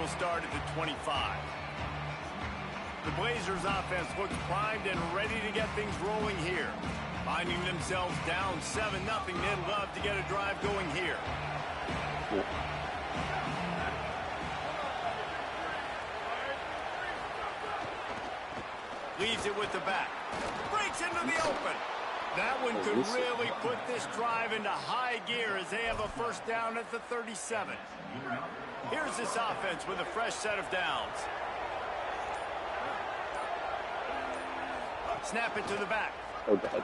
will start at the 25. The Blazers offense looks primed and ready to get things rolling here. Finding themselves down 7-0, they'd love to get a drive going here. Leaves it with the back. Breaks into the open. That one could really put this drive into high gear as they have a first down at the 37. Here's this offense with a fresh set of downs. Snap it to the back. Oh, God.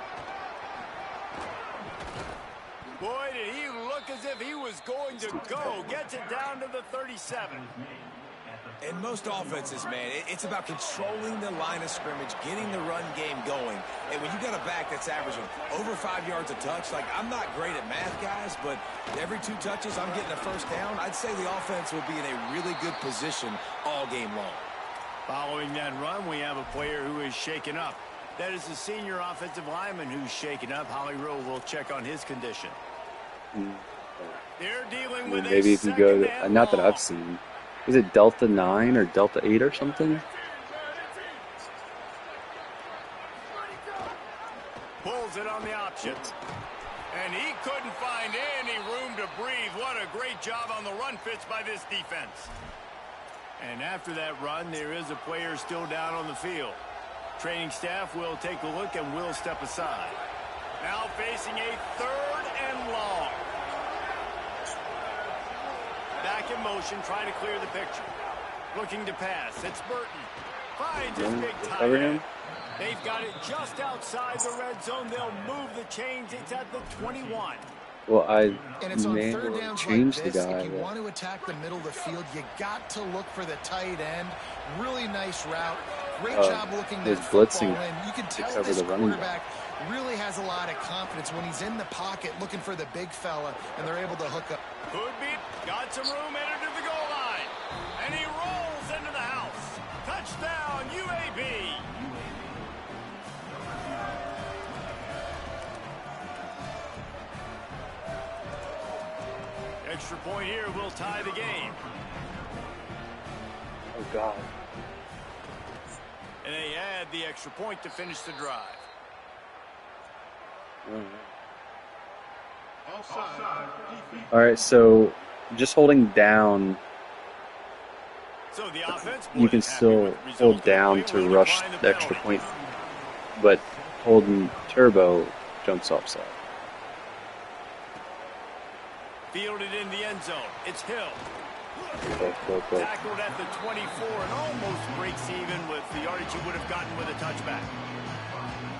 Boy, did he look as if he was going to go. Gets it down to the 37. In most offenses, man, it's about controlling the line of scrimmage, getting the run game going. And when you got a back that's averaging over 5 yards a touch, like, I'm not great at math, guys, but every 2 touches, I'm getting a first down. I'd say the offense will be in a really good position all game long. Following that run, we have a player who is shaken up. That is the senior offensive lineman who's shaken up. Holly Rowe will check on his condition. They're dealing with maybe if you go to, not that I've seen, is it Delta 9 or Delta 8 or something? Pulls it on the option. And he couldn't find any room to breathe. What a great job on the run fits by this defense. And after that run, there is a player still down on the field. Training staff will take a look and will step aside. Now facing a 3rd and long. Back in motion, trying to clear the picture. Looking to pass. It's Burton. Finds his big tight end. They've got it just outside the red zone. They'll move the chains. It's at the 21. Well, I and it's on third downs changed like the this. guy. If you want to attack the middle of the field, you got to look for the tight end. Really nice route. Great job looking that football in. You can tell this quarterback really has a lot of confidence when he's in the pocket looking for the big fella, and they're able to hook up. Could be. Got some room, entered to the goal line. And he rolls into the house. Touchdown, UAB. Extra point here will tie the game. Oh, God. And they add the extra point to finish the drive. All right, so just holding down, so the offense you can still hold down to rush the extra point, but holding turbo jumps offside. Fielded in the end zone. It's Hill. Go. Tackled at the 24 and almost breaks even with the yardage he would have gotten with a touchback.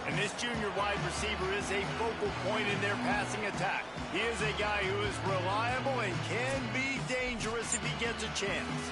And this junior wide receiver is a focal point in their passing attack. He is a guy who is reliable and can be dangerous if he gets a chance.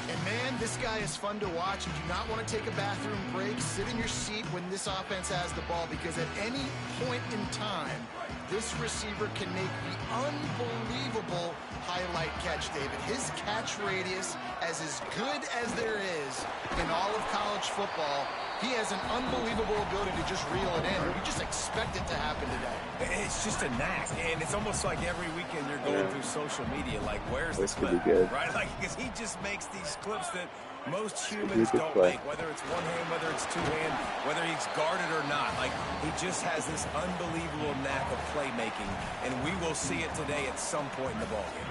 And, man, this guy is fun to watch. You do not want to take a bathroom break. Sit in your seat when this offense has the ball, because at any point in time, this receiver can make the unbelievable highlight catch, David. His catch radius is as good as there is in all of college football. He has an unbelievable ability to just reel it in. We just expect it to happen today. It's just a knack, and it's almost like every weekend you're going through social media, like, where's this clip? could be good. Right? Like, because he just makes these clips that most humans don't make, whether it's one hand, whether it's two hand, whether he's guarded or not. Like, he just has this unbelievable knack of playmaking, and we will see it today at some point in the ballgame.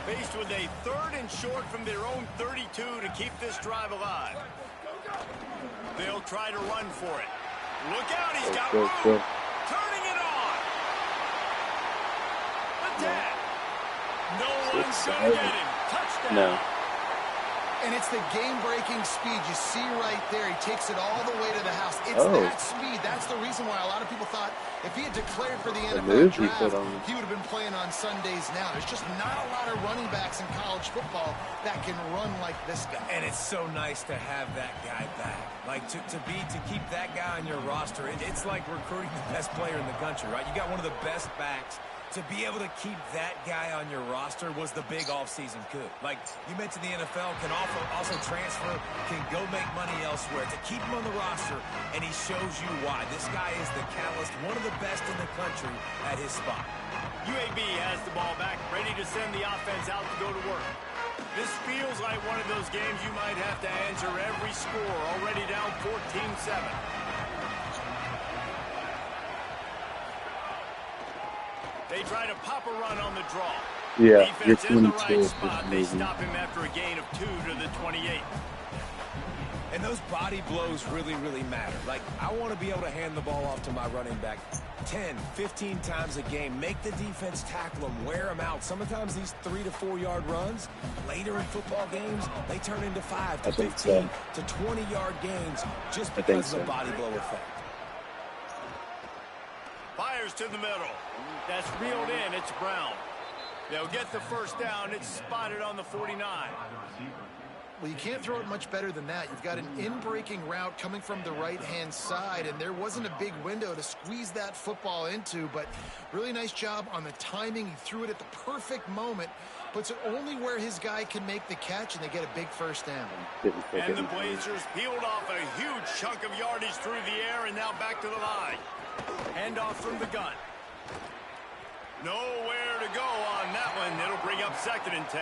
Faced with a 3rd and short from their own 32 to keep this drive alive. They'll try to run for it. Look out, he's got room. Turning it on. Attack. No one's going to get him. Touchdown. No. And it's the game-breaking speed. You see right there, he takes it all the way to the house. It's that speed. That's the reason why a lot of people thought if he had declared for the NFL draft, he would have been playing on Sundays now. There's just not a lot of running backs in college football that can run like this guy. And it's so nice to have that guy back. Like, to keep that guy on your roster, it's like recruiting the best player in the country, right? You got one of the best backs. To be able to keep that guy on your roster was the big offseason coup. Like, you mentioned the NFL can also transfer, can go make money elsewhere. To keep him on the roster, and he shows you why. This guy is the catalyst, one of the best in the country at his spot. UAB has the ball back, ready to send the offense out to go to work. This feels like one of those games you might have to answer every score. Already down 14-7. They try to pop a run on the draw. Yeah, Defense your in the 22 right is spot. They amazing. stop him after a gain of 2 to the 28. And those body blows really, really matter. Like, I want to be able to hand the ball off to my running back 10, 15 times a game. Make the defense tackle them, wear them out. Sometimes these 3 to 4 yard runs, later in football games, they turn into 5 to 15 to 20 yard gains just because of the body blow effect. Fires to the middle. That's reeled in. It's Brown. They'll get the first down. It's spotted on the 49. Well, you can't throw it much better than that. You've got an in-breaking route coming from the right-hand side, and there wasn't a big window to squeeze that football into, but really nice job on the timing. He threw it at the perfect moment, puts it only where his guy can make the catch, and they get a big first down. And the Blazers peeled off a huge chunk of yardage through the air, and now back to the line. Handoff from the gun. Nowhere to go on that one. It'll bring up 2nd and 10.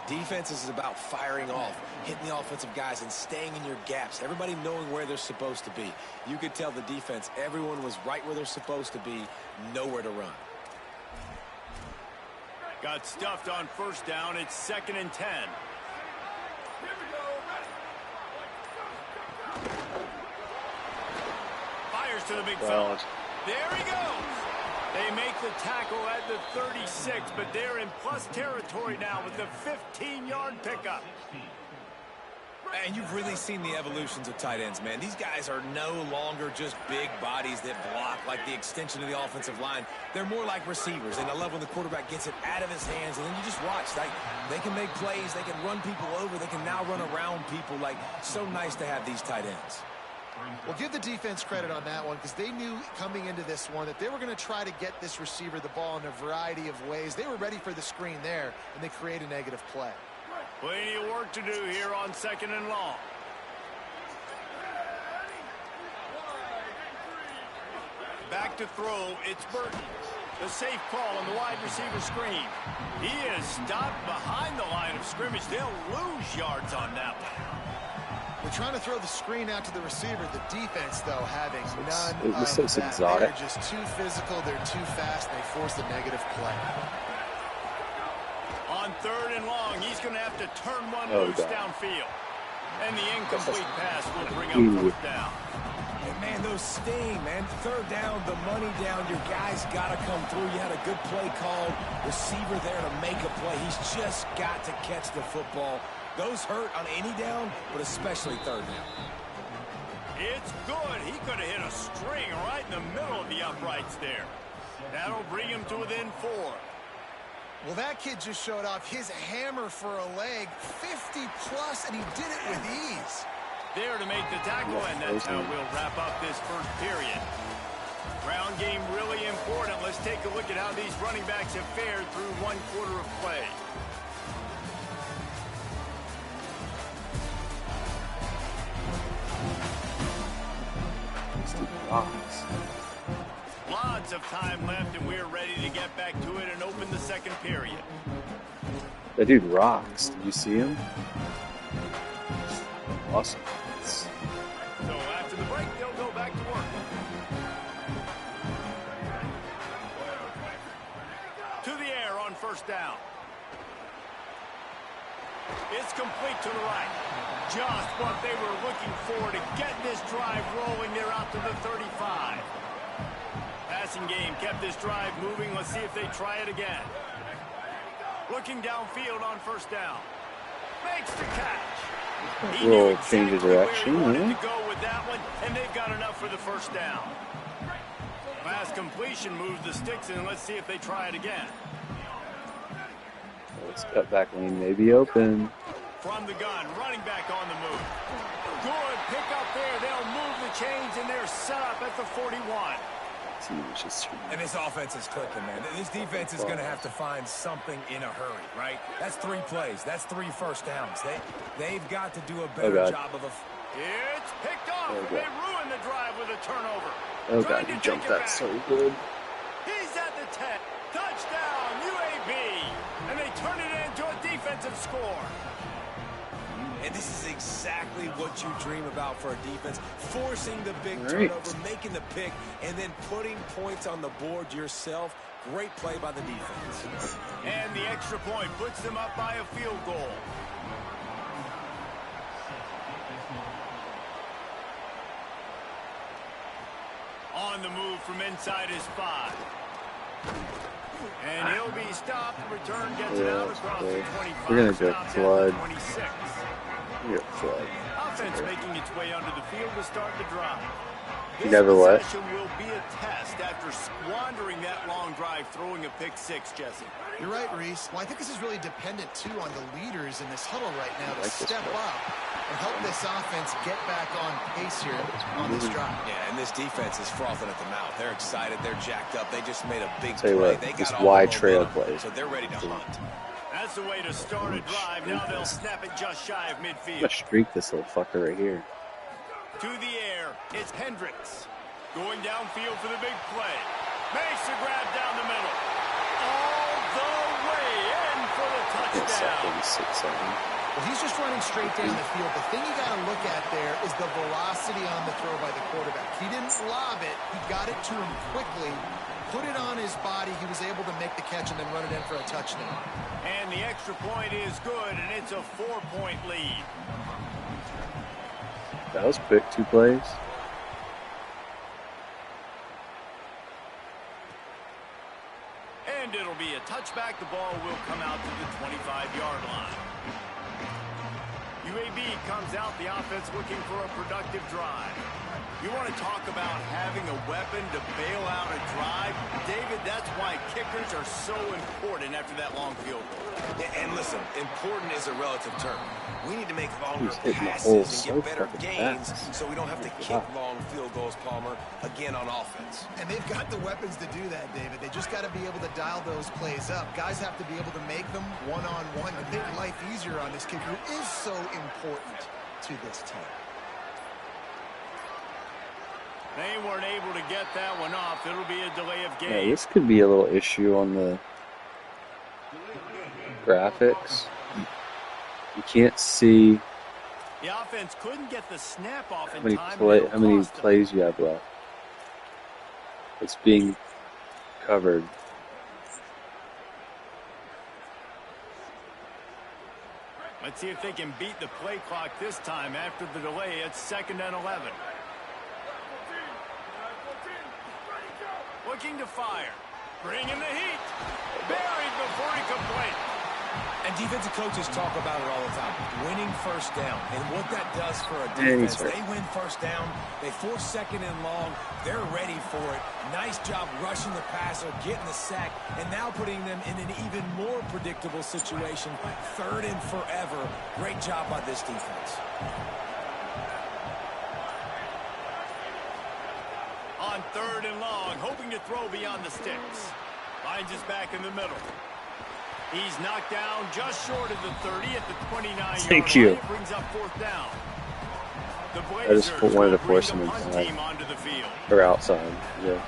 Defense is about firing off, hitting the offensive guys, and staying in your gaps. Everybody knowing where they're supposed to be. You could tell the defense, everyone was right where they're supposed to be, nowhere to run. Got stuffed on first down. It's 2nd and 10. Fires to the big fella. There he goes. They make the tackle at the 36, but they're in plus territory now with the 15-yard pickup. And you've really seen the evolutions of tight ends, man. These guys are no longer just big bodies that block like the extension of the offensive line. They're more like receivers, and I love when the quarterback gets it out of his hands, and then you just watch. Like, they can make plays, they can run people over, they can now run around people. Like, so nice to have these tight ends. Well, give the defense credit on that one because they knew coming into this one that they were going to try to get this receiver the ball in a variety of ways. They were ready for the screen there, and they create a negative play. Plenty of work to do here on 2nd and long. Back to throw, it's Burton. The safe call on the wide receiver screen. He is stopped behind the line of scrimmage. They'll lose yards on that one. They're trying to throw the screen out to the receiver. The defense, though, having none it of looks that. exotic. They're just too physical. They're too fast. They force a negative play. On 3rd and long, he's going to have to turn one loose downfield. And the incomplete pass will bring up 4th down. And, man, those sting, man. 3rd down, the money down. Your guy's got to come through. You had a good play called. Receiver there to make a play. He's just got to catch the football. Those hurt on any down, but especially 3rd down. It's good. He could have hit a string right in the middle of the uprights there. That'll bring him to within 4. Well, that kid just showed off his hammer for a leg, 50-plus, and he did it with ease. There to make the tackle, and that's how we'll wrap up this first period. Ground game really important. Let's take a look at how these running backs have fared through 1 quarter of play. Lots of time left, and we're ready to get back to it and open the 2nd period. That dude rocks. Did you see him? Awesome. So after the break, they'll go back to work. To the air on first down. It's complete to the right. Just what they were looking for to get this drive rolling. They're out to the 35. Passing game kept this drive moving. Let's see if they try it again. Looking downfield on first down. Makes the catch. He knew change of direction, where he wanted to go with that one, and they've got enough for the first down. Pass completion moves the sticks in. Let's see if they try it again. This cutback lane may be open. From the gun, running back on the move. Good pick up there. They'll move the chains, and they're set up at the 41. And this offense is clicking, man. This defense is going to have to find something in a hurry, right? That's 3 plays. That's 3 first downs. They've got to do a better job of It's picked off. They ruined the drive with a turnover. Oh, God, he jumped that so good. He's at the 10. Touchdown, UAB. And they turn it into a defense score. And this is exactly what you dream about for a defense. Forcing the big Great. turnover, making the pick, and then putting points on the board yourself. Great play by the defense. And the extra point puts them up by a field goal. On the move from inside his 5. And he'll be stopped. Return gets it out across the 25. We're gonna go stops at flood. the 26. Yeah, flood. Offense making its way onto the field to start the drive. You never left. This possession will be a test after squandering that long drive, throwing a pick 6, Jesse. You're right, Reese. Well, I think this is really dependent, too, on the leaders in this huddle right now to step up and help this offense get back on pace here on this drive. Yeah, and this defense is frothing at the mouth. They're excited. They're jacked up. They just made a big Tell you play. what, They this got all wide the trail momentum, play. so they're ready to hunt. That's the way to start a drive. Now they'll snap it just shy of I'm midfield. gonna streak this little fucker right here. To the air, it's Hendricks. Going downfield for the big play. Makes the grab down the middle. All the way in for the touchdown. 6-7. Well, he's just running straight down the field. The thing you got to look at there is the velocity on the throw by the quarterback. He didn't lob it. He got it to him quickly, put it on his body. He was able to make the catch and then run it in for a touchdown. And the extra point is good, and it's a 4-point lead. That was quick, 2 plays. And it'll be a touchback. The ball will come out to the 25-yard line. UAB comes out, the offense looking for a productive drive. You want to talk about having a weapon to bail out a drive? David, that's why kickers are so important after that long field goal. And listen, important is a relative term. We need to make longer He's hitting the hole passes so and get better fucking gains fast. so we don't have to kick long field goals, Palmer, again on offense. And they've got the weapons to do that, David. They just got to be able to dial those plays up. Guys have to be able to make them one-on-one to make life easier on this kicker who is so important to this team. They weren't able to get that one off. It'll be a delay of Yeah, game. this could be a little issue on the graphics. You can't see The offense couldn't get the snap off in how many time. how many plays you have left. It's being covered. Let's see if they can beat the play clock this time after the delay. It's 2nd and 11. Looking to fire. Bringing the heat. Buried before he could blink. And defensive coaches talk about it all the time. Winning first down. And what that does for a Yeah, defense, he's right. they win first down. They force 2nd and long. They're ready for it. Nice job rushing the passer, getting the sack, and now putting them in an even more predictable situation. 3rd and forever. Great job by this defense. On 3rd and long, hoping to throw beyond the sticks. Finds his back in the middle. He's knocked down just short of the 30 at the 29-yard Thank you. line. It brings up 4th down. The I just Blazers wanted to will bring force the him punt inside. team onto the field. Or outside. Yeah.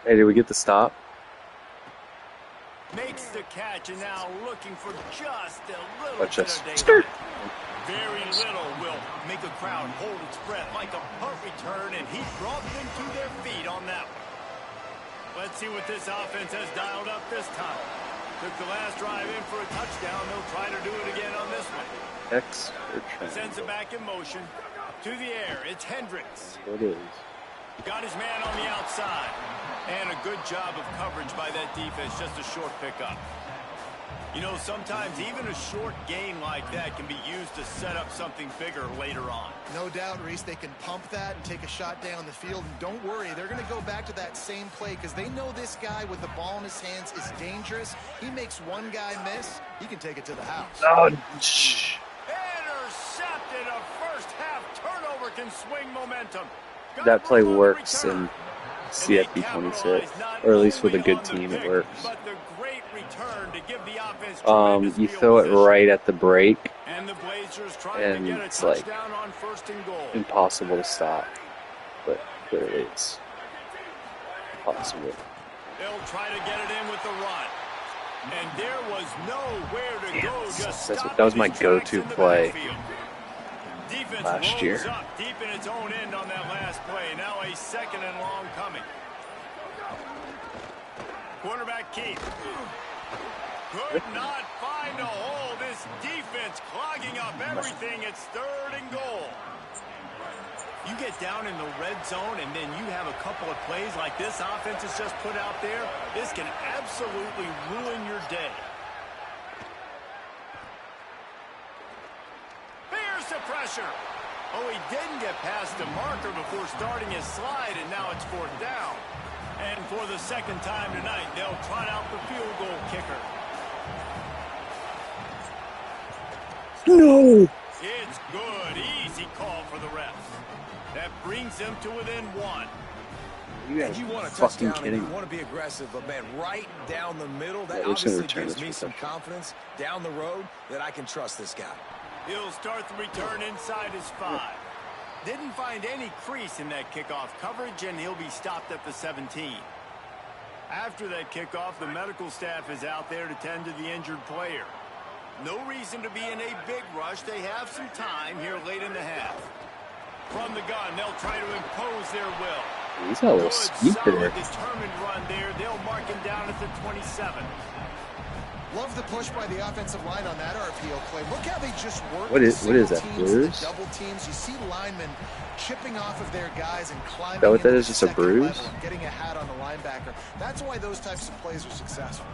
Hey, did we get the stop? Makes the catch and now looking for just a little Watch bit this. of daylight. Skirt. Very little will make a crowd hold its breath like a punt return, and he brought them to their feet on that one. Let's see what this offense has dialed up this time. Took the last drive in for a touchdown. They'll try to do it again on this one. X or Sends it triangle? back in motion. To the air, it's Hendricks. What is? Got his man on the outside. And a good job of coverage by that defense. Just a short pickup. You know, sometimes even a short gain like that can be used to set up something bigger later on. No doubt, Reese, they can pump that and take a shot down the field. And don't worry, they're going to go back to that same play because they know this guy with the ball in his hands is dangerous. He makes one guy miss, he can take it to the house. Oh, Intercepted. A first half turnover can swing momentum. Got that play room on the works return. in CFP 26, or at least with a good team, it works. But the great return to give the offense You tremendous throw it field position. right at the break, And the Blazers trying and to get a it's like touchdown on 1st and goal. impossible to stop. But clearly it's possible. They'll try to get it in with the run. And there was nowhere to go. Just that was my go-to play last year. Up deep in its own end on that last play. Now a second and long coming. Quarterback Keith could not find a hole. This defense clogging up everything. It's 3rd and goal. You get down in the red zone and then you have a couple of plays like this offense has just put out there. This can absolutely ruin your day. Here's the pressure. Oh, he didn't get past the marker before starting his slide, and now it's 4th down. And for the second time tonight, they'll trot out the field goal kicker. No! It's good. Easy call for the refs. That brings them to within 1. You want a touchdown and you want to be aggressive, but man, right down the middle, that obviously gives me some confidence down the road that I can trust this guy. He'll start the return inside his 5. Didn't find any crease in that kickoff coverage, and he'll be stopped at the 17. After that kickoff, the medical staff is out there to tend to the injured player. No reason to be in a big rush. They have some time here late in the half. From the gun, they'll try to impose their will. He's got a little speed there. Determined run there. They'll mark him down at the 27. Love the push by the offensive line on that RPO play. Look how they just work. What is that, bruise? Double teams. You see linemen chipping off of their guys and climbing. Is that what that is? Just a bruise? Getting a hat on the linebacker. That's why those types of plays are successful.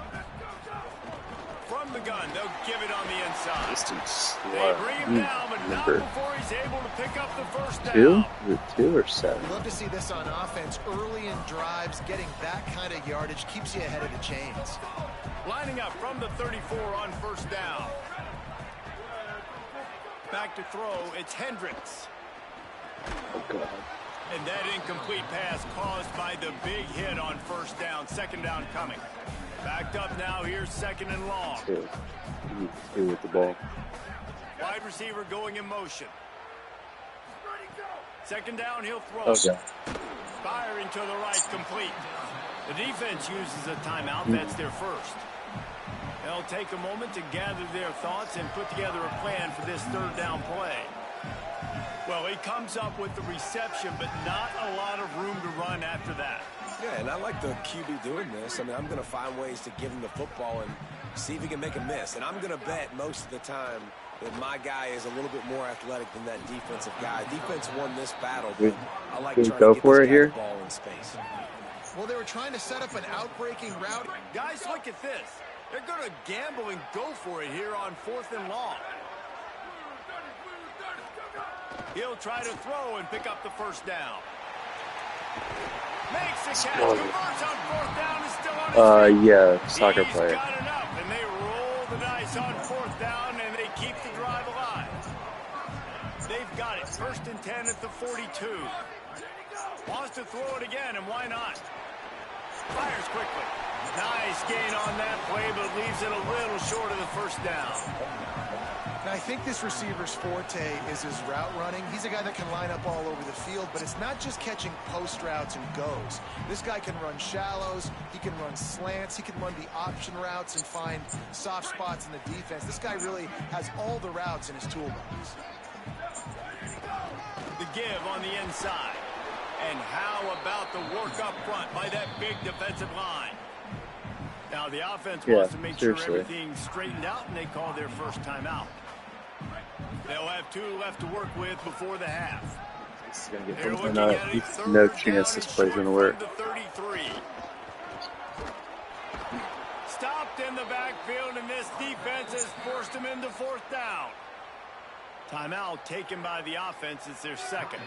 From the gun, they'll give it on the inside. Distance. They bring him down, but not before he's able to pick up the first down. 2? Is it 2 or 7? Love to see this on offense. Early in drives, getting that kind of yardage keeps you ahead of the chains. Lining up from the 34 on first down. Back to throw, it's Hendricks. Oh, God. And that incomplete pass caused by the big hit on first down. 2nd down coming. Backed up now, here's 2nd and long. 2 with the ball. Wide receiver going in motion. 2nd down, he'll throw. Oh, God. Firing to the right, complete. The defense uses a timeout. That's their first. They'll take a moment to gather their thoughts and put together a plan for this 3rd down play. Well, he comes up with the reception, but not a lot of room to run after that. Yeah, and I like the QB doing this. I mean, I'm going to find ways to give him the football and see if he can make a miss. And I'm going to bet most of the time that my guy is a little bit more athletic than that defensive guy. Defense won this battle, but I like trying to get this guy the ball in space. Well, they were trying to set up an outbreaking route. Guys, look at this. They're going to gamble and go for it here on 4th and long. He'll try to throw and pick up the first down. Makes the catch, converts on 4th down, is still on his feet. Yeah, soccer player. He's got enough, and they roll the dice on 4th down, and they keep the drive alive. They've got it. 1st and 10 at the 42. Wants to throw it again, and why not? Fires quickly. Nice gain on that play, but leaves it a little short of the first down. Now, I think this receiver's forte is his route running. He's a guy that can line up all over the field, but it's not just catching post routes and goes. This guy can run shallows, he can run slants, he can run the option routes and find soft spots in the defense. This guy really has all the routes in his toolbox. The give on the inside. And how about the work up front by that big defensive line? Now the offense wants to make sure everything's straightened out, and they call their first timeout. They'll have 2 left to work with before the half. This is going to get no chance this play's going to work. Stopped in the backfield, and this defense has forced him into 4th down. Timeout taken by the offense. It's their second.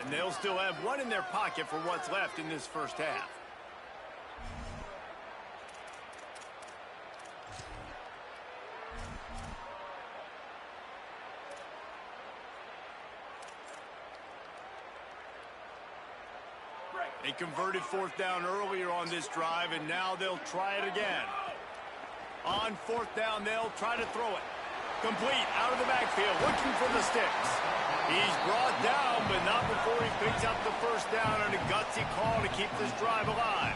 And they'll still have 1 in their pocket for what's left in this first half. They converted 4th down earlier on this drive, and now they'll try it again. On 4th down, they'll try to throw it. Complete out of the backfield, looking for the sticks. He's brought down, but not before he picks up the first down, and a gutsy call to keep this drive alive.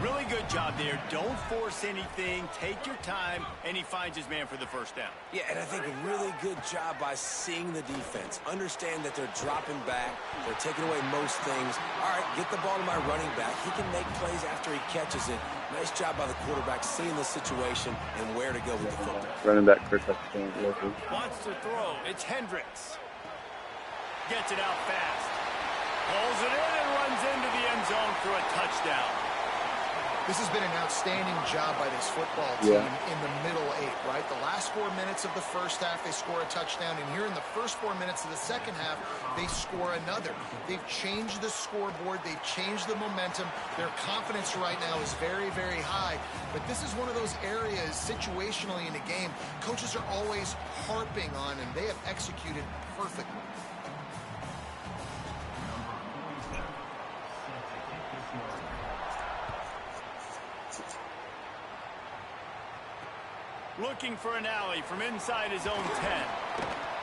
Really good job there. Don't force anything. Take your time, and he finds his man for the first down. Yeah, and I think a really good job by seeing the defense. Understand that they're dropping back. They're taking away most things. All right, get the ball to my running back. He can make plays after he catches it. Nice job by the quarterback seeing the situation and where to go with the football. Running back quick up the Wants to throw. It's Hendricks. Gets it out fast. Pulls it in and runs into the end zone for a touchdown. This has been an outstanding job by this football team in the middle 8, right? The last 4 minutes of the first half, they score a touchdown. And here in the first 4 minutes of the second half, they score another. They've changed the scoreboard. They've changed the momentum. Their confidence right now is very, very high. But this is one of those areas situationally in a game coaches are always harping on, and they have executed perfectly. Looking for an alley from inside his own 10.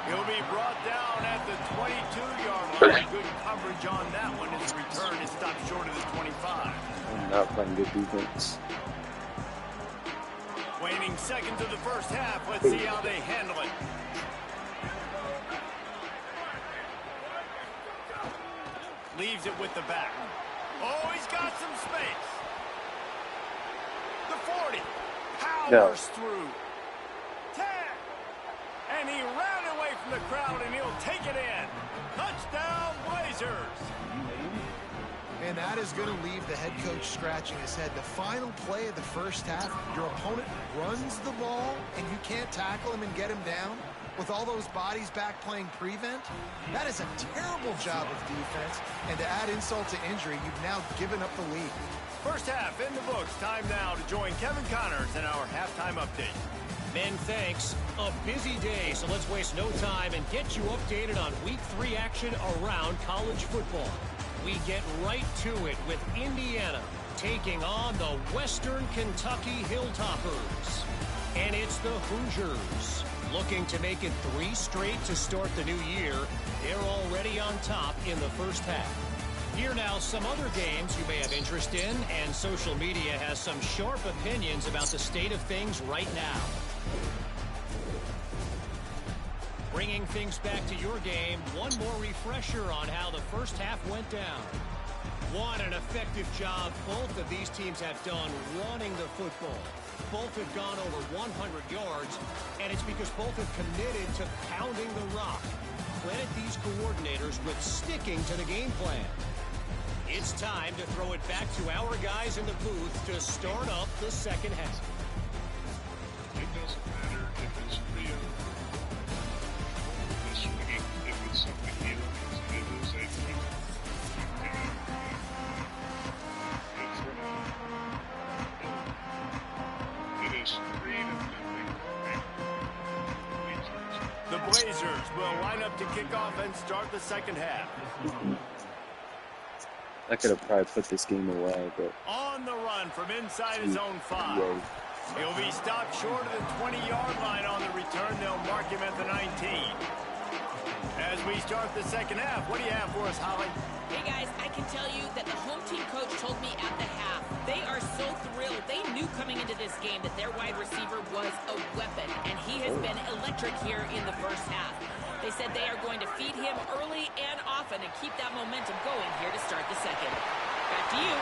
He'll be brought down at the 22-yard line. Good coverage on that one. His return is stopped short of the 25. I'm not playing good defense. Waning seconds of the first half. Let's see how they handle it. Leaves it with the back. Oh, he's got some space. The 40. Powers through. 10. And he ran away from the crowd, and he'll take it in. Touchdown, Blazers. And that is going to leave the head coach scratching his head. The final play of the first half, your opponent runs the ball, and you can't tackle him and get him down with all those bodies back playing prevent. That is a terrible job of defense. And to add insult to injury, you've now given up the lead. First half in the books. Time now to join Kevin Connors in our halftime update. Men, thanks. A busy day, so let's waste no time and get you updated on Week 3 action around college football. We get right to it with Indiana taking on the Western Kentucky Hilltoppers. And it's the Hoosiers looking to make it 3 straight to start the new year. They're already on top in the first half. Here now some other games you may have interest in, and social media has some sharp opinions about the state of things right now. Bringing things back to your game, one more refresher on how the first half went down. What an effective job both of these teams have done running the football. Both have gone over 100 yards, and it's because both have committed to pounding the rock. Credit these coordinators with sticking to the game plan. It's time to throw it back to our guys in the booth to start up the second half. It doesn't matter if it's real, this week, if it's something new, it is a thing. It is 3-0. The Blazers will line up to kick off and start the second half. I could have probably put this game away, but On the run from inside his own 5. He'll be stopped short of the 20-yard line on the return. They'll mark him at the 19. As we start the second half, what do you have for us, Holly? Hey, guys, I can tell you that the home team coach told me at the half, they are so thrilled. They knew coming into this game that their wide receiver was a weapon, and he has been electric here in the first half. They said they are going to feed him early and often and keep that momentum going here to start the second. Back to you.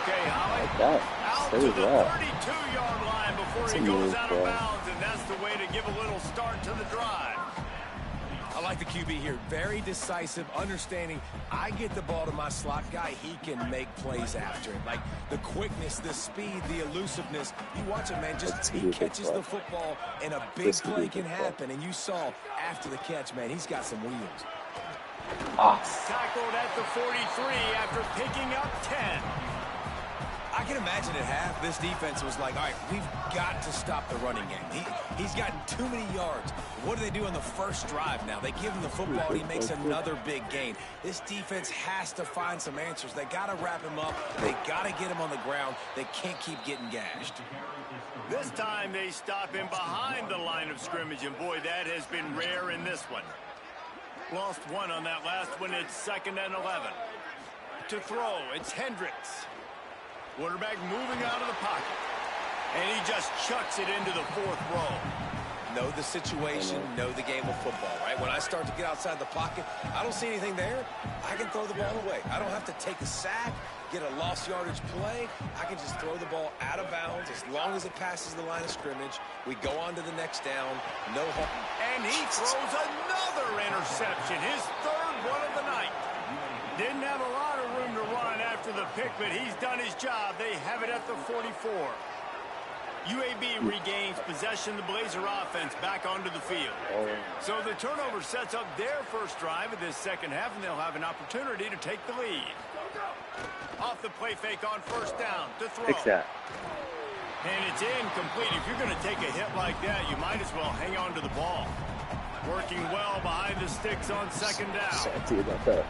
Okay, Holly. like that. Out So to is the that. 32-yard line before That's he a goes move, out of bro. bounds, and that's the way to give a little start to the drive. I like the QB here. Very decisive, understanding I get the ball to my slot guy, he can make plays after it. Like the quickness, the speed, the elusiveness. You watch it, man, just he catches the football and a big play can happen. And you saw after the catch, man, he's got some wheels. Tackled at the 43 after picking up 10. I can imagine at half, this defense was like, all right, we've got to stop the running game. He's gotten too many yards. What do they do on the first drive now? They give him the football, and he makes another big gain. This defense has to find some answers. They got to wrap him up. They got to get him on the ground. They can't keep getting gashed. This time they stop him behind the line of scrimmage, and boy, that has been rare in this one. Lost one on that last one. It's 2nd and 11. To throw, it's Hendricks. Quarterback moving out of the pocket. And he just chucks it into the 4th row. Know the situation, know the game of football, right? When I start to get outside the pocket, I don't see anything there, I can throw the ball away. I don't have to take a sack, get a lost yardage play. I can just throw the ball out of bounds as long as it passes the line of scrimmage. We go on to the next down, no harm. And he throws another interception, his 3rd one of the night. Didn't have a lot of room to run after the pick, but he's done his job. They have it at the 44. UAB regains possession of the Blazer offense back onto the field. So the turnover sets up their first drive of this second half, and they'll have an opportunity to take the lead. Off the play fake on 1st down to throw. Fix that. And it's incomplete. If you're going to take a hit like that, you might as well hang on to the ball. Working well behind the sticks on 2nd down. Salty about that.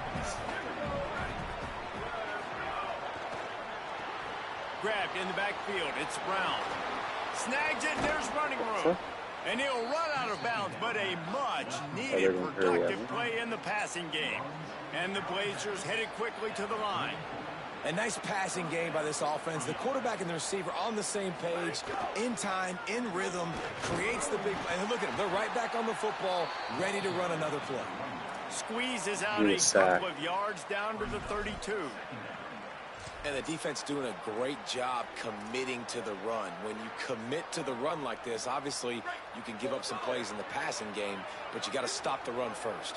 Grabbed in the backfield. It's Brown. Snags it, there's running room. And he'll run out of bounds, but a much-needed productive play in the passing game. And the Blazers headed quickly to the line. A nice passing game by this offense. The quarterback and the receiver on the same page, in time, in rhythm, creates the big play. And look at them, they're right back on the football, ready to run another play. Squeezes out a couple of yards down to the 32. And the defense doing a great job committing to the run. When you commit to the run like this, obviously you can give up some plays in the passing game, but you got to stop the run first.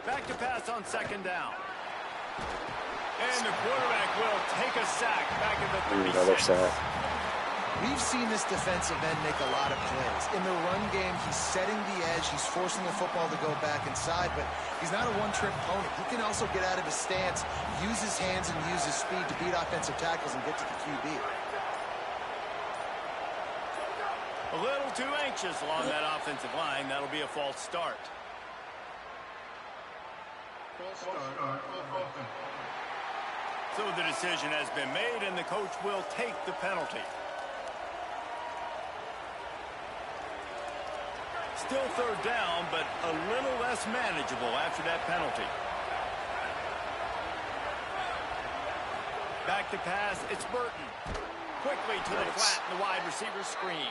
Back to pass on 2nd down. And the quarterback will take a sack back at the 36. Another sack. We've seen this defensive end make a lot of plays. In the run game, he's setting the edge. He's forcing the football to go back inside, but he's not a one-trick pony. He can also get out of his stance, use his hands, and use his speed to beat offensive tackles and get to the QB. A little too anxious along that offensive line. That'll be a false start. So the decision has been made, and the coach will take the penalty. Still 3rd down, but a little less manageable after that penalty. Back to pass, it's Burton. Quickly to the flat, and the wide receiver screen.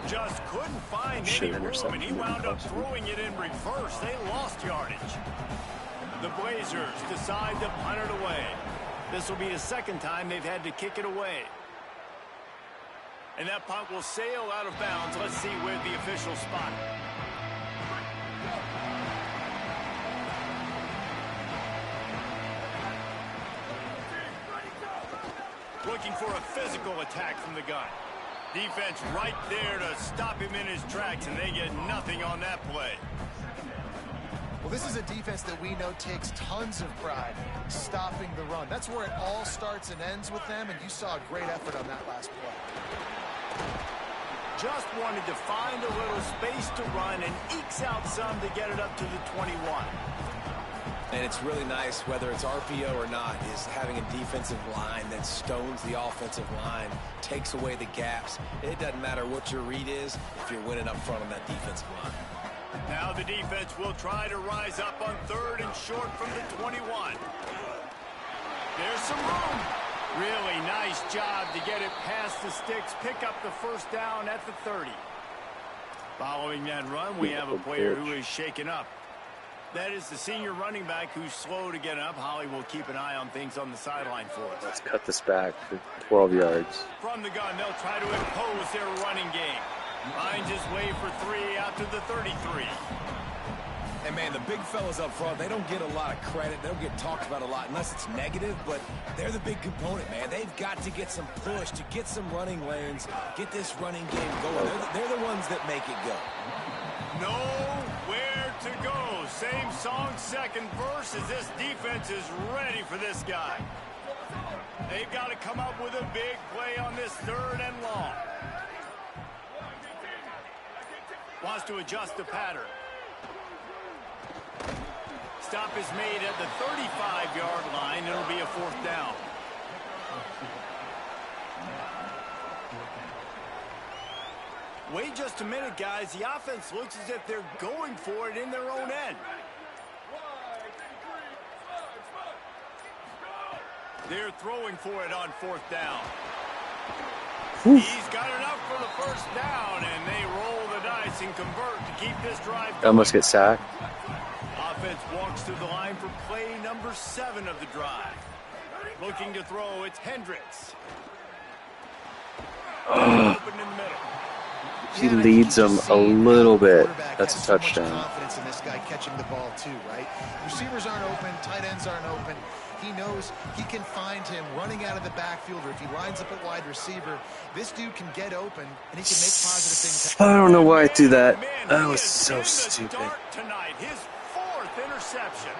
Just couldn't find any room, and he wound up throwing it in reverse. They lost yardage. The Blazers decide to punt it away. This will be the 2nd time they've had to kick it away. And that punt will sail out of bounds. Let's see where the officials spot it. Looking for a physical attack from the gun. Defense right there to stop him in his tracks, and they get nothing on that play. Well, this is a defense that we know takes tons of pride stopping the run. That's where it all starts and ends with them, and you saw a great effort on that last play. Just wanted to find a little space to run and ekes out some to get it up to the 21. And it's really nice, whether it's RPO or not, is having a defensive line that stones the offensive line, takes away the gaps. It doesn't matter what your read is if you're winning up front on that defensive line. Now the defense will try to rise up on 3rd and short from the 21. There's some room. Really nice job to get it past the sticks, pick up the 1st down at the 30. Following that run, we have a player who is shaken up. That is the senior running back who's slow to get up. Holly will keep an eye on things on the sideline for us. Let's cut this back for 12 yards. From the gun, they'll try to impose their running game. Finds his way for 3 out to the 33. And, man, the big fellas up front, they don't get a lot of credit. They don't get talked about a lot unless it's negative, but they're the big component, man. They've got to get some push, to get some running lanes, get this running game going. They're the ones that make it go. Nowhere to go. Same song, 2nd verse, as this defense is ready for this guy. They've got to come up with a big play on this 3rd and long. Wants to adjust the pattern. Stop is made at the 35-yard line. It'll be a 4th down. Wait just a minute, guys. The offense looks as if they're going for it in their own end. They're throwing for it on 4th down. Whew. He's got enough for the 1st down, and they roll the dice and convert to keep this drive going. Almost get sacked. Offense walks to the line for play number 7 of the drive. Looking to throw, it's Hendricks. Open in the middle. He leads them a little bit. That's a touchdown. Confidence in this guy catching the ball too, right? Receivers aren't open, tight ends aren't open. He knows he can find him running out of the backfield, or if he lines up at wide receiver, this dude can get open and he can make positive things happen. I don't know why I threw that. That was so stupid. Tonight, his 4th interception.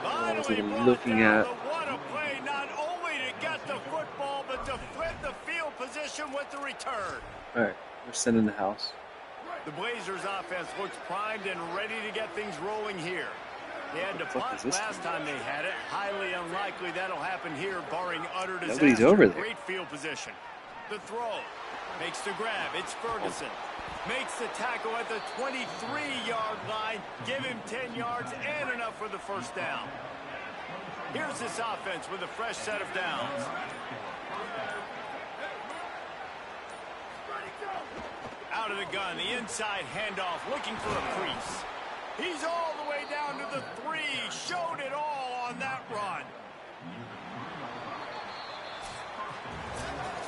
I was even looking at. What a play, not only to get the football, but to flip the field position with the return. All right, we're sending the house. The Blazers offense looks primed and ready to get things rolling here. They had to punt last time they had it. Highly unlikely that'll happen here, barring utter disaster. Nobody's over there. Great field position. The throw makes the grab. It's Ferguson. Makes the tackle at the 23-yard line. Give him 10 yards and enough for the 1st down. Here's this offense with a fresh set of downs. Out of the gun, the inside handoff, looking for a crease. He's all the way down to the 3. Showed it all on that run.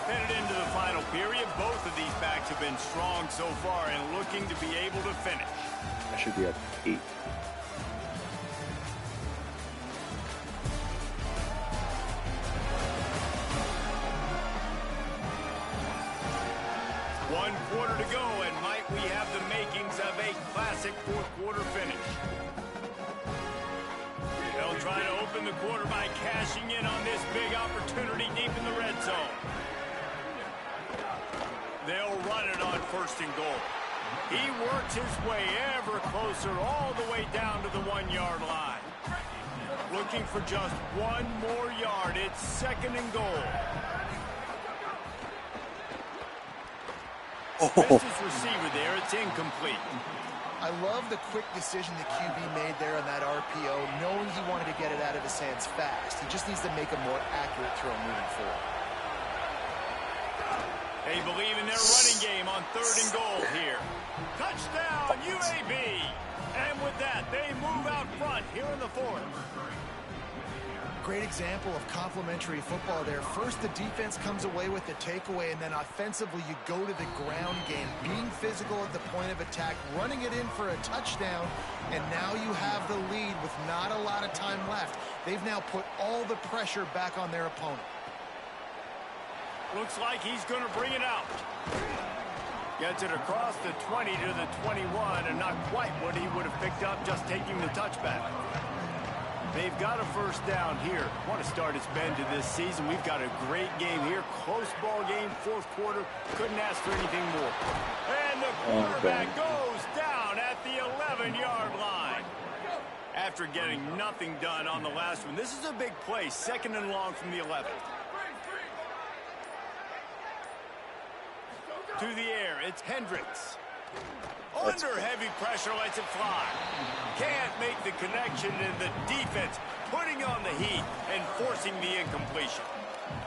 Headed into the final period, both of these backs have been strong so far and looking to be able to finish. I should be up 8. One quarter to go, and might we have the makings of a classic 4th quarter finish. They'll try to open the quarter by cashing in on this big opportunity deep in the red zone. They'll run it on 1st and goal. He works his way ever closer all the way down to the 1-yard line. Looking for just 1 more yard. It's 2nd and goal. Misses receiver there. It's incomplete. I love the quick decision the QB made there on that RPO, knowing he wanted to get it out of his hands fast. He just needs to make a more accurate throw moving forward. They believe in their running game on 3rd and goal here. Touchdown, UAB! And with that, they move out front here in the 4th. Great example of complementary football there. First, the defense comes away with the takeaway, and then offensively, you go to the ground game, being physical at the point of attack, running it in for a touchdown, and now you have the lead with not a lot of time left. They've now put all the pressure back on their opponent. Looks like he's going to bring it out. Gets it across the 20 to the 21, and not quite what he would have picked up just taking the touchback. They've got a 1st down here. Want to start its bend to this season. We've got a great game here. Close ball game, 4th quarter. Couldn't ask for anything more. And the quarterback goes down at the 11-yard line. After getting nothing done on the last one, this is a big play. 2nd and long from the 11. To the air, it's Hendricks. Under heavy pressure, lets it fly. Can't make the connection, and the defense putting on the heat and forcing the incompletion.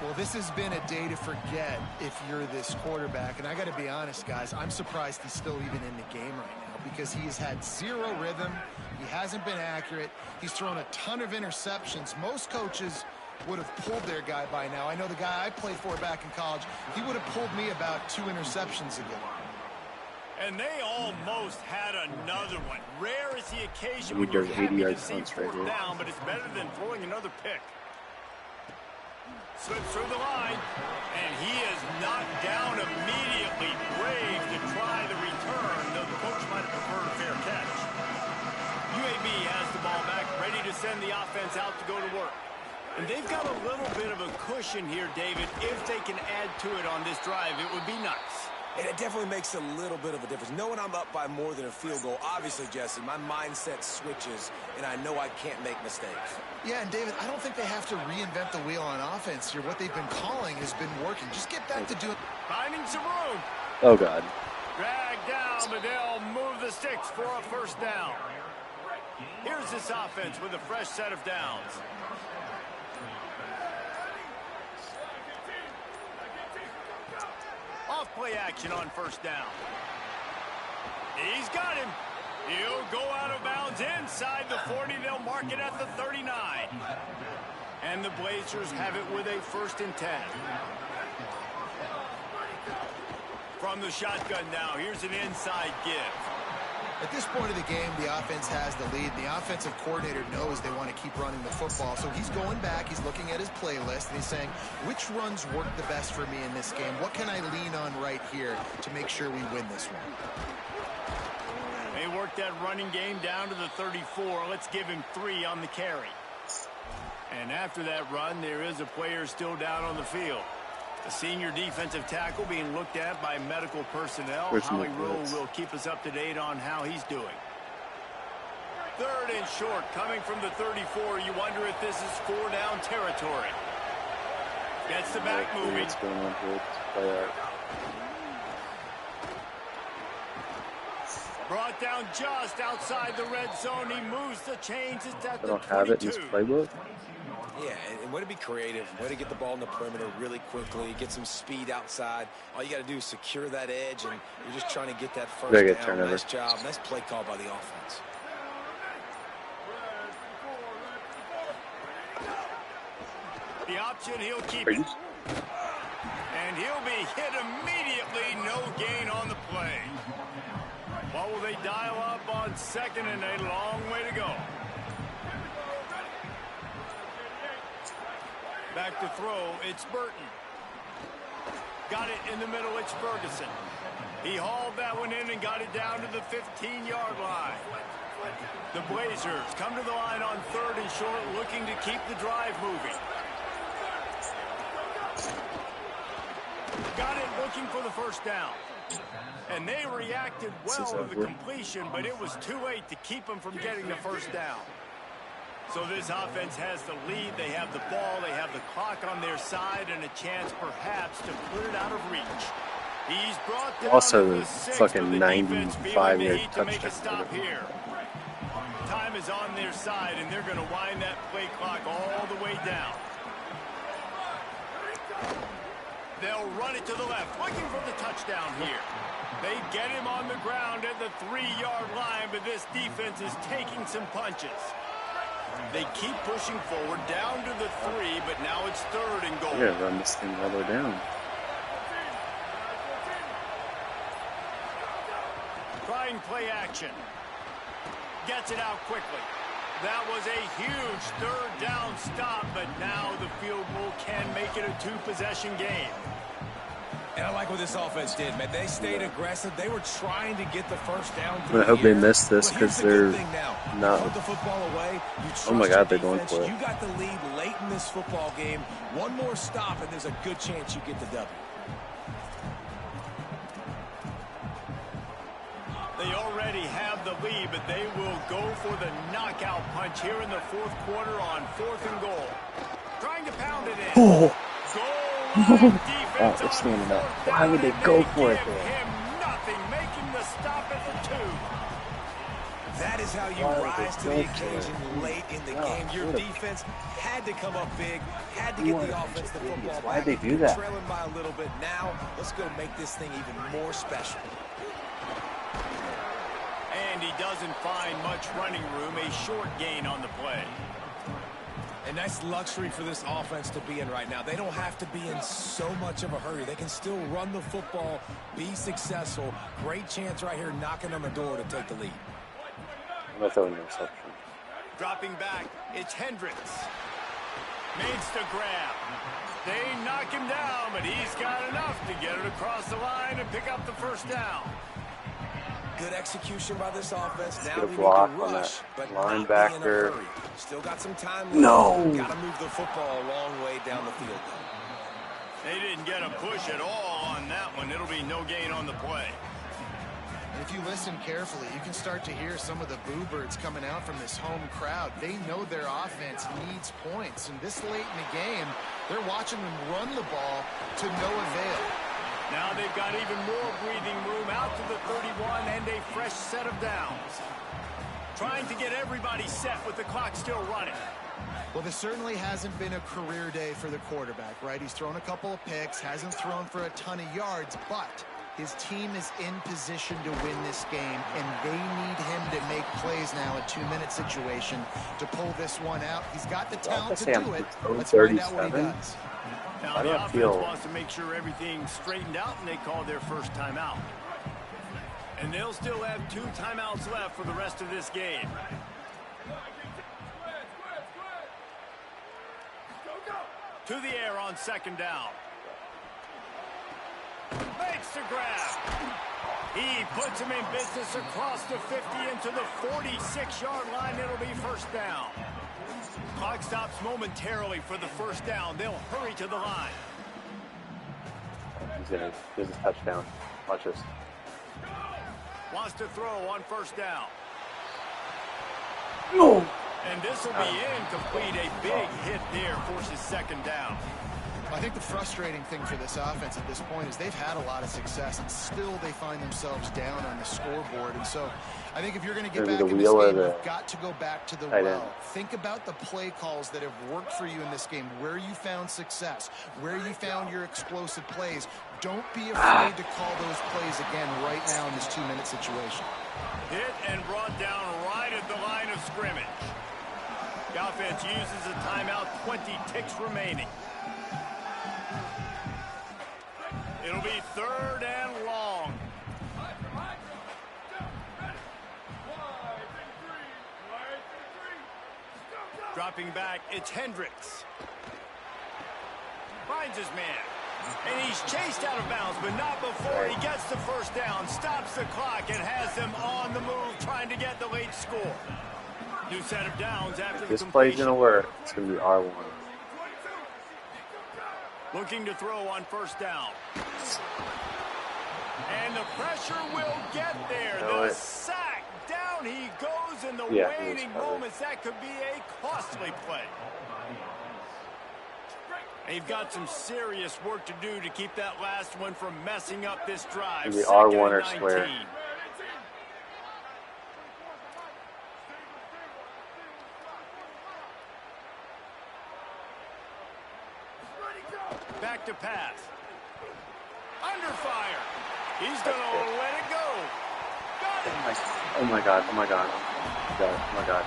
Well, this has been a day to forget if you're this quarterback. And I got to be honest, guys, I'm surprised he's still even in the game right now because he has had 0 rhythm. He hasn't been accurate. He's thrown a ton of interceptions. Most coaches would have pulled their guy by now. I know the guy I played for back in college, he would have pulled me about 2 interceptions ago. And they almost had another one. Rare is the occasion We we're did happy 80-yard to see punts right 4th here. down, but it's better than throwing another pick. Slips through the line, and he is knocked down immediately. Brave to try the return, though the coach might have preferred a fair catch. UAB has the ball back, ready to send the offense out to go to work. And they've got a little bit of a cushion here, David. If they can add to it on this drive, it would be nice. And it definitely makes a little bit of a difference. Knowing I'm up by more than a field goal, obviously, Jesse, my mindset switches, and I know I can't make mistakes. Yeah, and David, I don't think they have to reinvent the wheel on offense here. What they've been calling has been working. Just get back to doing... Finding some room. Oh, God. Dragged down, but they'll move the sticks for a 1st down. Here's this offense with a fresh set of downs. play action on first down. He's got him. He'll go out of bounds inside the 40. They'll mark it at the 39. And the Blazers have it with a 1st and 10. From the shotgun now, here's an inside give. At this point of the game, the offense has the lead. The offensive coordinator knows they want to keep running the football. So he's going back, he's looking at his playlist, and he's saying, which runs work the best for me in this game? What can I lean on right here to make sure we win this one? They work that running game down to the 34. Let's give him 3 on the carry. And after that run, there is a player still down on the field. The senior defensive tackle being looked at by medical personnel. Howie Rowe will keep us up to date on how he's doing. 3rd and short, coming from the 34. You wonder if this is 4-down territory. Gets the back moving. What's going on here? Play out. Brought down just outside the red zone. He moves the chains. It's at They the don't have it in 22. his playbook. Yeah, and way to be creative, way to get the ball in the perimeter really quickly, get some speed outside. All you got to do is secure that edge, and you're just trying to get that first Very good down. turnover. Nice job. Nice play call by the offense. The option, he'll keep Are it. you? And he'll be hit immediately. No gain on the play. What will they dial up on 2nd and a long way to go? Back to throw, it's Burton. Got it in the middle, it's Ferguson. He hauled that one in and got it down to the 15-yard line. The Blazers come to the line on 3rd and short, looking to keep the drive moving. Got it, looking for the 1st down. And they reacted well to the completion, but it was too late to keep them from getting the 1st down. So this offense has the lead. They have the ball. They have the clock on their side and a chance perhaps to put it out of reach. He's brought down Also, to the the 6th fucking of the defense, feeling the 95-yard heat to make a touchdown. stop here. Time is on their side, and they're going to wind that play clock all the way down. They'll run it to the left, looking for the touchdown here. They get him on the ground at the 3-yard line, but this defense is taking some punches. They keep pushing forward down to the 3, but now it's 3rd and goal. We're gonna run this thing all the way down. Trying play action. Gets it out quickly. That was a huge 3rd down stop, but now the field goal can make it a 2-possession game. And I like what this offense did, man. They stayed aggressive. They were trying to get the 1st down. I hope they miss this because they're not. Put the football away. Oh my God, they're going for it. You got the lead late in this football game. One more stop, and there's a good chance you get the W. They already have the lead, but they will go for the knockout punch here in the 4th quarter on 4th and goal. Trying to pound it in. Oh. Goal Oh, they're standing up. Why would they go for it there? Him nothing, making the stop at the 2. That is how you rise to the occasion late in the game. Your defense had to come up big, had to get the offense the football back. Why'd they do that? Trailing by a little bit. Now, let's go make this thing even more special. And he doesn't find much running room, a short gain on the play. A nice luxury for this offense to be in right now. They don't have to be in so much of a hurry. They can still run the football, be successful. Great chance right here knocking on the door to take the lead. I'm not throwing an interception. Dropping back, it's Hendricks. Makes the grab. They knock him down, but he's got enough to get it across the line and pick up the 1st down. Good execution by this offense. Now Get a we block need to on rush, that but linebacker. not be in a hurry. Still got some time left. No. Got to move the football a long way down the field. They didn't get a push at all on that one. It'll be no gain on the play. And if you listen carefully, you can start to hear some of the boo birds coming out from this home crowd. They know their offense needs points. And this late in the game, they're watching them run the ball to no avail. Now they've got even more breathing room out to the 31 and a fresh set of downs. Trying to get everybody set with the clock still running. Well, this certainly hasn't been a career day for the quarterback, right? He's thrown a couple of picks, hasn't thrown for a ton of yards, but his team is in position to win this game, and they need him to make plays now, a 2-minute situation, to pull this one out. He's got the talent to do it. Let's find out what he does. Now the offense wants to make sure everything's straightened out, and they call their first timeout. And they'll still have 2 timeouts left for the rest of this game. To the air on 2nd down. Makes the grab. He puts him in business across the 50 into the 46-yard line. It'll be 1st down. Clock stops momentarily for the 1st down. They'll hurry to the line. He's going to get his touchdown. Watch this. Wants to throw on 1st down. No. And this will be incomplete. A big hit there forces 2nd down. I think the frustrating thing for this offense at this point is they've had a lot of success, and still they find themselves down on the scoreboard. And so I think if you're going to get back in this game, you've got to go back to the well. Think about the play calls that have worked for you in this game, where you found success, where you found your explosive plays. Don't be afraid to call those plays again right now in this 2-minute situation. Hit and brought down right at the line of scrimmage. The offense uses a timeout, 20 ticks remaining. It'll be 3rd and long. Dropping back, it's Hendricks. Finds his man. And he's chased out of bounds, but not before he gets the 1st down, stops the clock, and has them on the move, trying to get the late score. New set of downs after the completion. This play's going to work. It's going to be R1. Looking to throw on 1st down. And the pressure will get there. The sack. Down he goes in the waning moments. That could be a costly play. They've got some serious work to do to keep that last one from messing up this drive. The R1 or square. Back to pass. Under fire. He's going to let it go. Got it. Oh my God. Oh my God. Oh my God.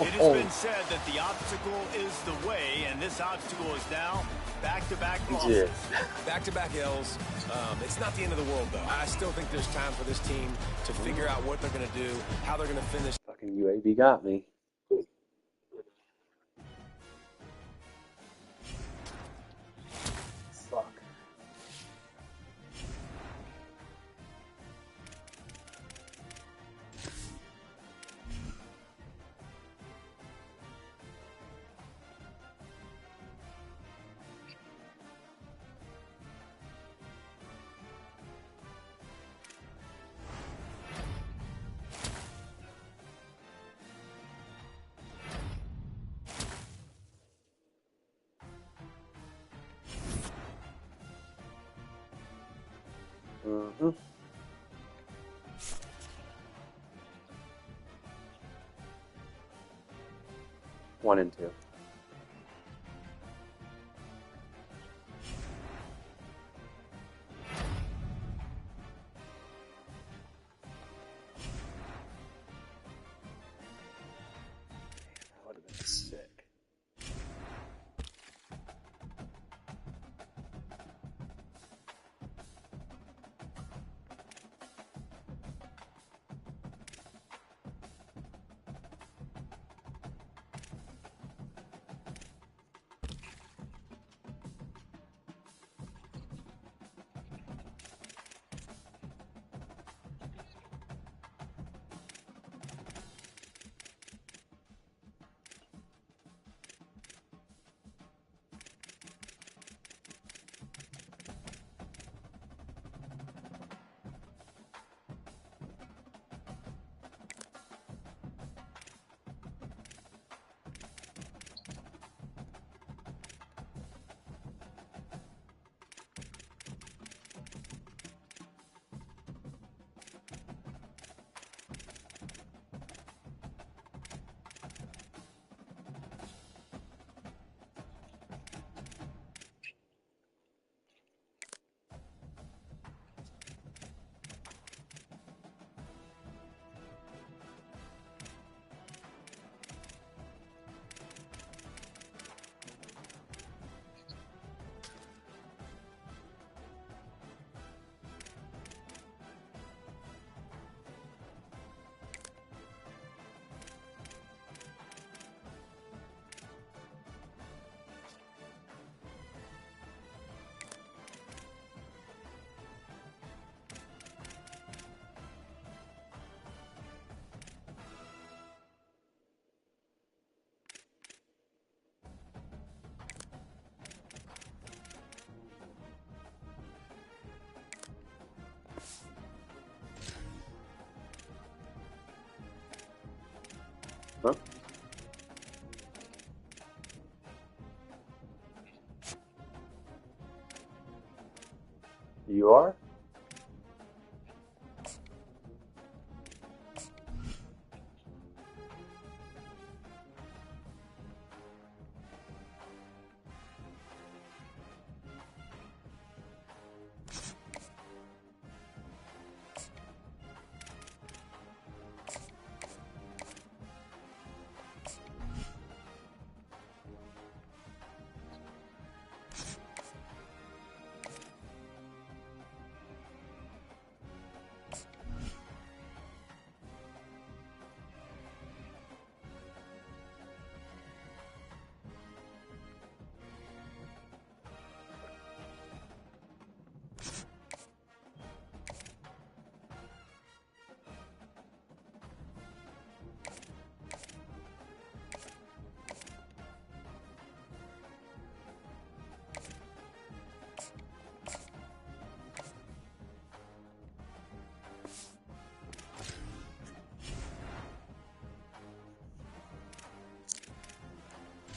It has been said that the obstacle is the way, and this obstacle is now back-to-back losses. Back-to-back L's. It's not the end of the world, though. I still think there's time for this team to figure out what they're going to do, how they're going to finish. Fucking UAB got me. Fuck. Mm-hmm. 1 and 2. That would have been sick. Huh? You are?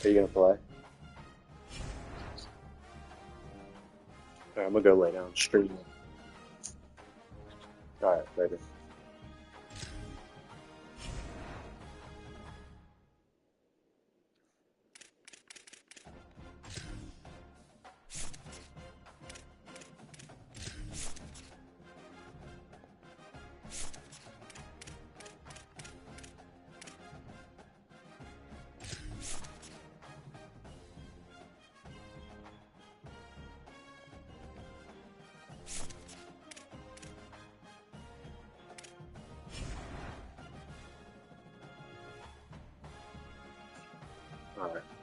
Are you gonna play? Alright, I'm gonna go lay down stream. Alright, later. Alright.